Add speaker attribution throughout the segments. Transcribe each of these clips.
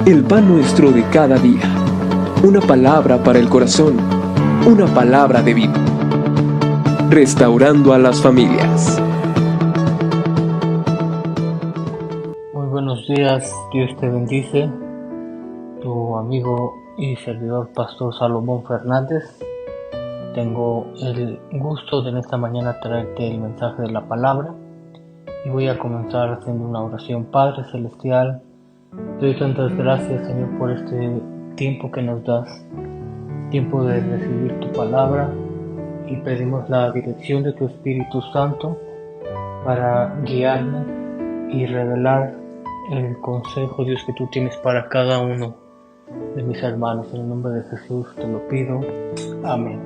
Speaker 1: El pan nuestro de cada día. Una palabra para el corazón. Una palabra de vida. Restaurando a las familias.
Speaker 2: Muy buenos días, Dios te bendice. Tu amigo y servidor Pastor Salomón Fernández. Tengo el gusto de en esta mañana traerte el mensaje de la palabra y voy a comenzar haciendo una oración. Padre Celestial, te doy tantas gracias, Señor, por este tiempo que nos das, tiempo de recibir tu palabra, y pedimos la dirección de tu Espíritu Santo para guiarme y revelar el consejo, Dios, que tú tienes para cada uno de mis hermanos. En el nombre de Jesús te lo pido. Amén.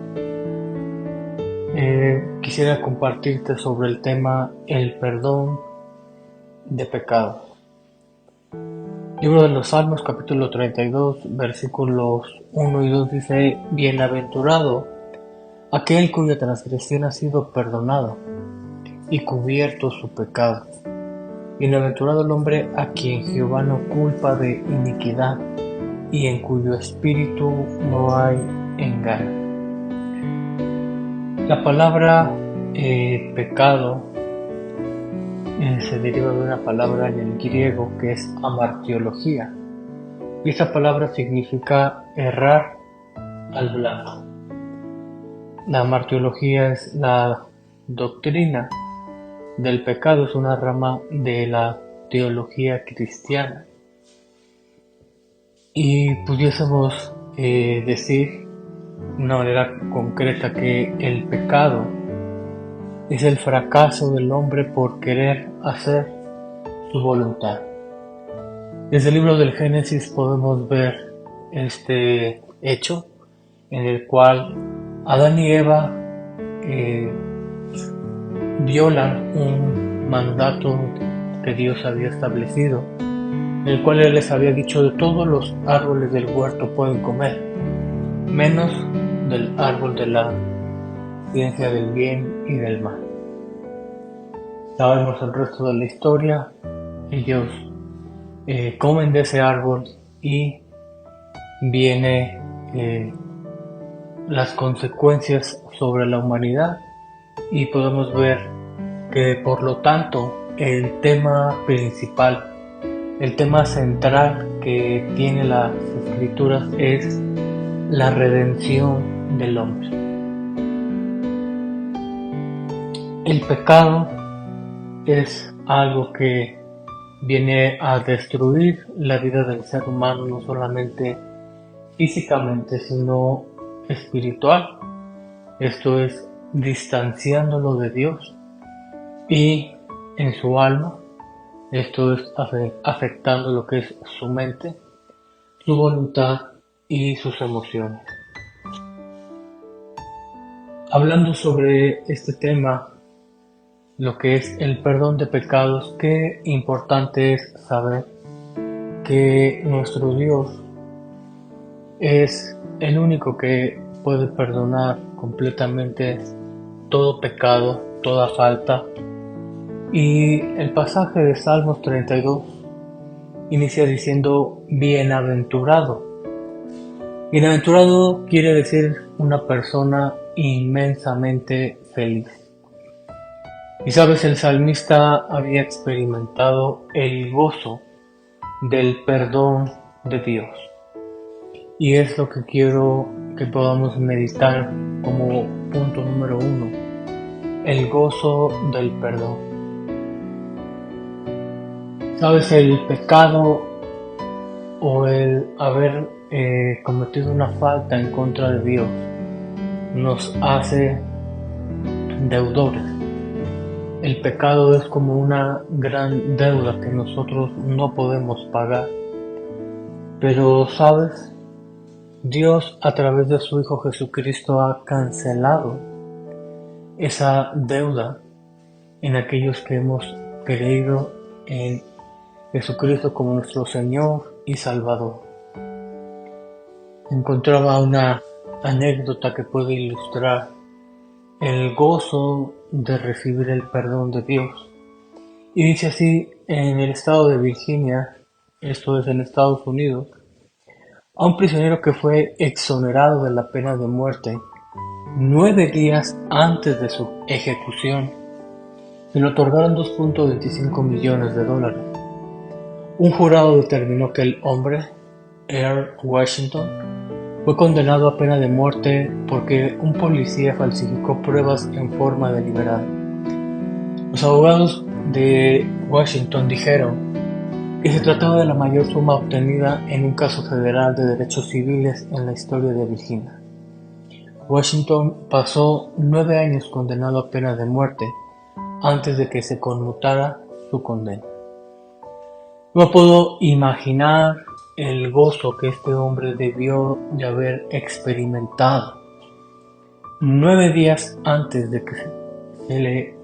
Speaker 2: Quisiera compartirte sobre el tema el perdón de pecados. Libro de los Salmos, capítulo 32, versículos 1 y 2 dice: Bienaventurado aquel cuya transgresión ha sido perdonada y cubierto su pecado. Bienaventurado el hombre a quien Jehová no culpa de iniquidad y en cuyo espíritu no hay engaño. La palabra pecado se deriva de una palabra en el griego que es amartiología, y esa palabra significa errar al blanco. La amartiología es la doctrina del pecado, es una rama de la teología cristiana, y pudiésemos decir de una manera concreta que el pecado es el fracaso del hombre por querer hacer su voluntad. Desde el libro del Génesis podemos ver este hecho en el cual Adán y Eva violan un mandato que Dios había establecido, en el cual Él les había dicho: de todos los árboles del huerto pueden comer, menos del árbol de la ciencia del bien y del mal. Sabemos el resto de la historia. Ellos comen de ese árbol y viene las consecuencias sobre la humanidad, y podemos ver que por lo tanto el tema principal, el tema central que tiene las escrituras es la redención del hombre. El pecado es algo que viene a destruir la vida del ser humano, no solamente físicamente, sino espiritual. Esto es distanciándolo de Dios, y en su alma, esto es afectando lo que es su mente, su voluntad y sus emociones. Hablando sobre este tema, lo que es el perdón de pecados, qué importante es saber que nuestro Dios es el único que puede perdonar completamente todo pecado, toda falta. Y el pasaje de Salmos 32 inicia diciendo bienaventurado. Bienaventurado quiere decir una persona inmensamente feliz. Y sabes, el salmista había experimentado el gozo del perdón de Dios. Y es lo que quiero que podamos meditar como punto número 1, el gozo del perdón. Sabes, el pecado o el haber cometido una falta en contra de Dios nos hace deudores. El pecado es como una gran deuda que nosotros no podemos pagar. Pero, ¿sabes? Dios, a través de su Hijo Jesucristo, ha cancelado esa deuda en aquellos que hemos creído en Jesucristo como nuestro Señor y Salvador. Encontraba una anécdota que puede ilustrar el gozo de recibir el perdón de Dios. Y dice así: en el estado de Virginia, esto es en Estados Unidos, a un prisionero que fue exonerado de la pena de muerte 9 días antes de su ejecución. Se le otorgaron $2.25 millones. Un jurado determinó que el hombre, Earl Washington, fue condenado a pena de muerte porque un policía falsificó pruebas en forma deliberada. Los abogados de Washington dijeron que se trataba de la mayor suma obtenida en un caso federal de derechos civiles en la historia de Virginia. Washington pasó 9 años condenado a pena de muerte antes de que se conmutara su condena. No puedo imaginar el gozo que este hombre debió de haber experimentado. 9 días antes de que se le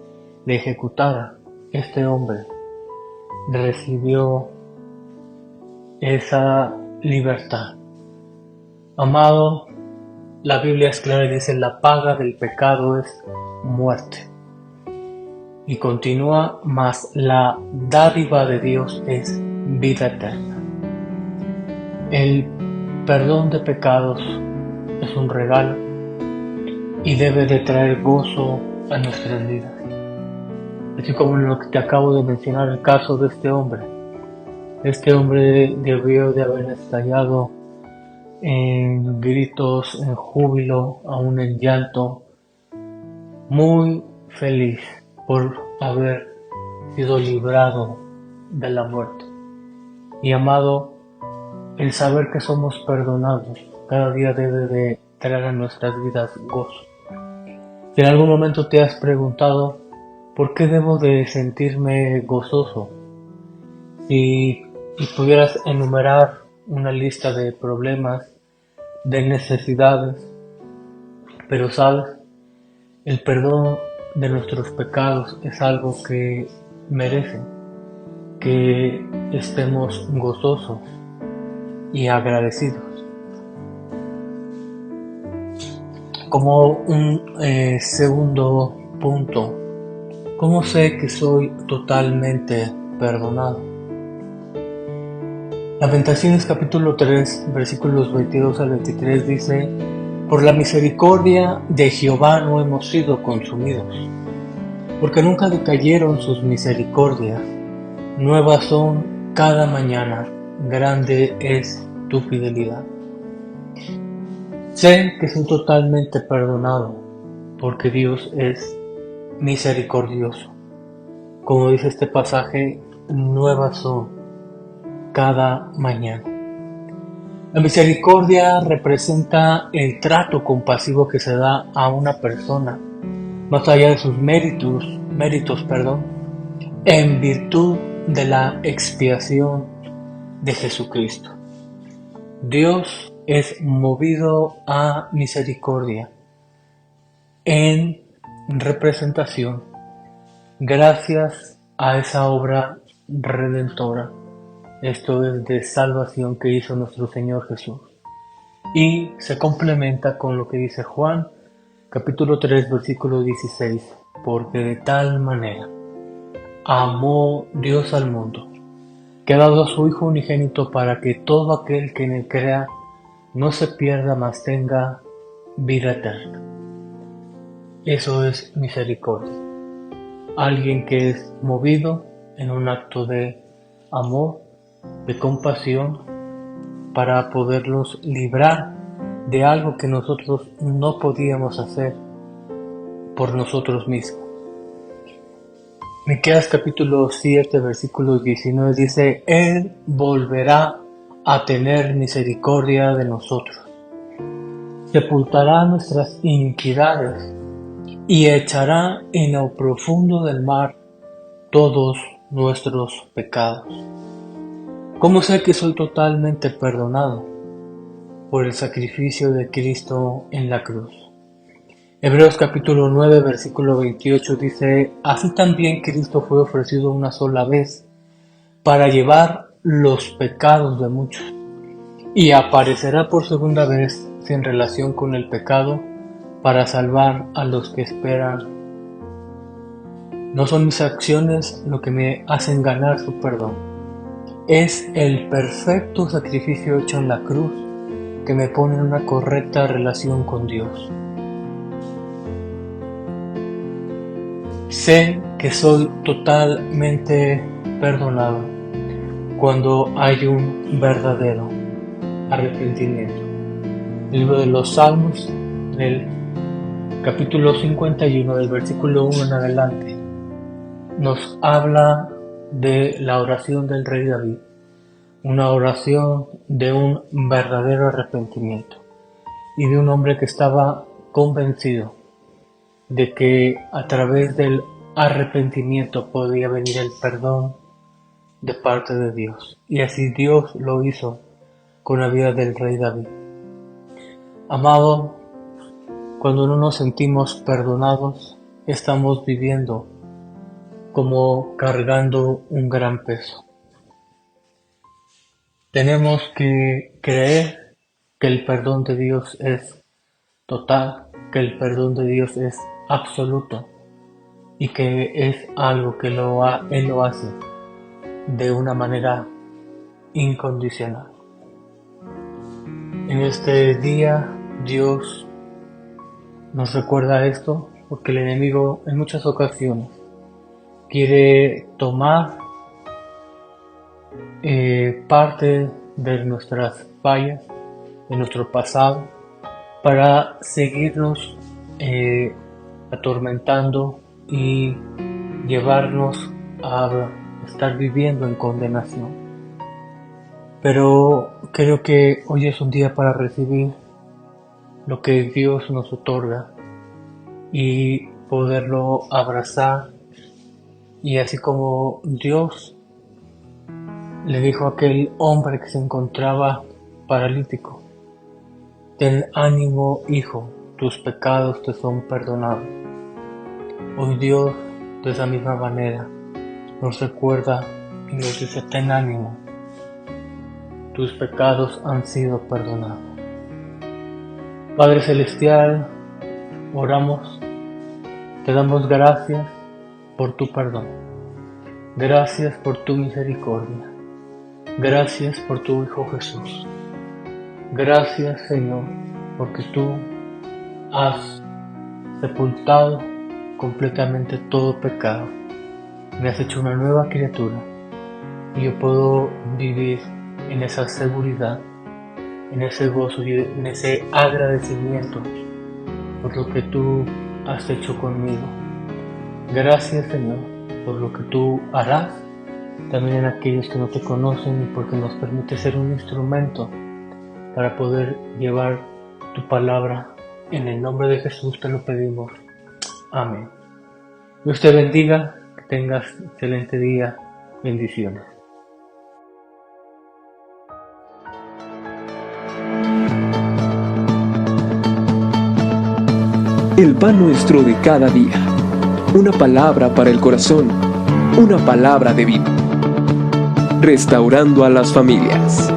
Speaker 2: ejecutara, este hombre recibió esa libertad. Amado, la Biblia es clara y dice: la paga del pecado es muerte. Y continúa: mas la dádiva de Dios es vida eterna. El perdón de pecados es un regalo y debe de traer gozo a nuestras vidas. Así como en lo que te acabo de mencionar, el caso de este hombre. Este hombre debió de haber estallado en gritos, en júbilo, aún en llanto, muy feliz por haber sido librado de la muerte. Y amado, el saber que somos perdonados cada día debe de traer a nuestras vidas gozo. Si en algún momento te has preguntado ¿por qué debo de sentirme gozoso? Si pudieras enumerar una lista de problemas, de necesidades, pero sabes, el perdón de nuestros pecados es algo que merece que estemos gozosos y agradecidos. Como un segundo punto, ¿cómo sé que soy totalmente perdonado? Lamentaciones capítulo 3, versículos 22 al 23 dice: por la misericordia de Jehová no hemos sido consumidos, porque nunca decayeron sus misericordias, nuevas son cada mañana, grande es tu fidelidad. Sé que soy totalmente perdonado, porque Dios es misericordioso. Como dice este pasaje, nuevas son cada mañana. La misericordia representa el trato compasivo que se da a una persona, más allá de sus méritos, en virtud de la expiación de Jesucristo. Dios es movido a misericordia en representación gracias a esa obra redentora, esto es de salvación que hizo nuestro Señor Jesús, y se complementa con lo que dice Juan capítulo 3 versículo 16: porque de tal manera amó Dios al mundo, que ha dado a su Hijo unigénito, para que todo aquel que en él crea no se pierda, mas tenga vida eterna. Eso es misericordia. Alguien que es movido en un acto de amor, de compasión, para poderlos librar de algo que nosotros no podíamos hacer por nosotros mismos. Miqueas capítulo 7 versículo 19 dice: Él volverá a tener misericordia de nosotros, sepultará nuestras iniquidades y echará en lo profundo del mar todos nuestros pecados. ¿Cómo sé que soy totalmente perdonado? Por el sacrificio de Cristo en la cruz. Hebreos capítulo 9 versículo 28 dice: así también Cristo fue ofrecido una sola vez para llevar los pecados de muchos, y aparecerá por segunda vez sin relación con el pecado para salvar a los que esperan. No son mis acciones lo que me hacen ganar su perdón, es el perfecto sacrificio hecho en la cruz que me pone en una correcta relación con Dios. Sé que soy totalmente perdonado cuando hay un verdadero arrepentimiento. El libro de los Salmos, del capítulo 51, del versículo 1 en adelante, nos habla de la oración del rey David, una oración de un verdadero arrepentimiento y de un hombre que estaba convencido de que a través del arrepentimiento podía venir el perdón de parte de Dios. Y así Dios lo hizo con la vida del rey David. Amado, cuando no nos sentimos perdonados, estamos viviendo como cargando un gran peso. Tenemos que creer que el perdón de Dios es total, que el perdón de Dios es absoluto y que es algo que Él lo hace de una manera incondicional. En este día Dios nos recuerda esto porque el enemigo en muchas ocasiones quiere tomar parte de nuestras fallas, de nuestro pasado, para seguirnos atormentando y llevarnos a estar viviendo en condenación. Pero creo que hoy es un día para recibir lo que Dios nos otorga y poderlo abrazar. Y así como Dios le dijo a aquel hombre que se encontraba paralítico: ten ánimo, hijo, tus pecados te son perdonados. Hoy Dios, de esa misma manera, nos recuerda y nos dice: ten ánimo, tus pecados han sido perdonados. Padre Celestial, oramos, te damos gracias por tu perdón, gracias por tu misericordia, gracias por tu Hijo Jesús. Gracias, Señor, porque tú has sepultado completamente todo pecado. Me has hecho una nueva criatura y yo puedo vivir en esa seguridad, en ese gozo y en ese agradecimiento por lo que tú has hecho conmigo. Gracias, Señor, por lo que tú harás también en aquellos que no te conocen y porque nos permite ser un instrumento para poder llevar tu palabra. En el nombre de Jesús te lo pedimos. Amén. Dios te bendiga, que tengas excelente día. Bendiciones.
Speaker 1: El pan nuestro de cada día. Una palabra para el corazón. Una palabra de vida. Restaurando a las familias.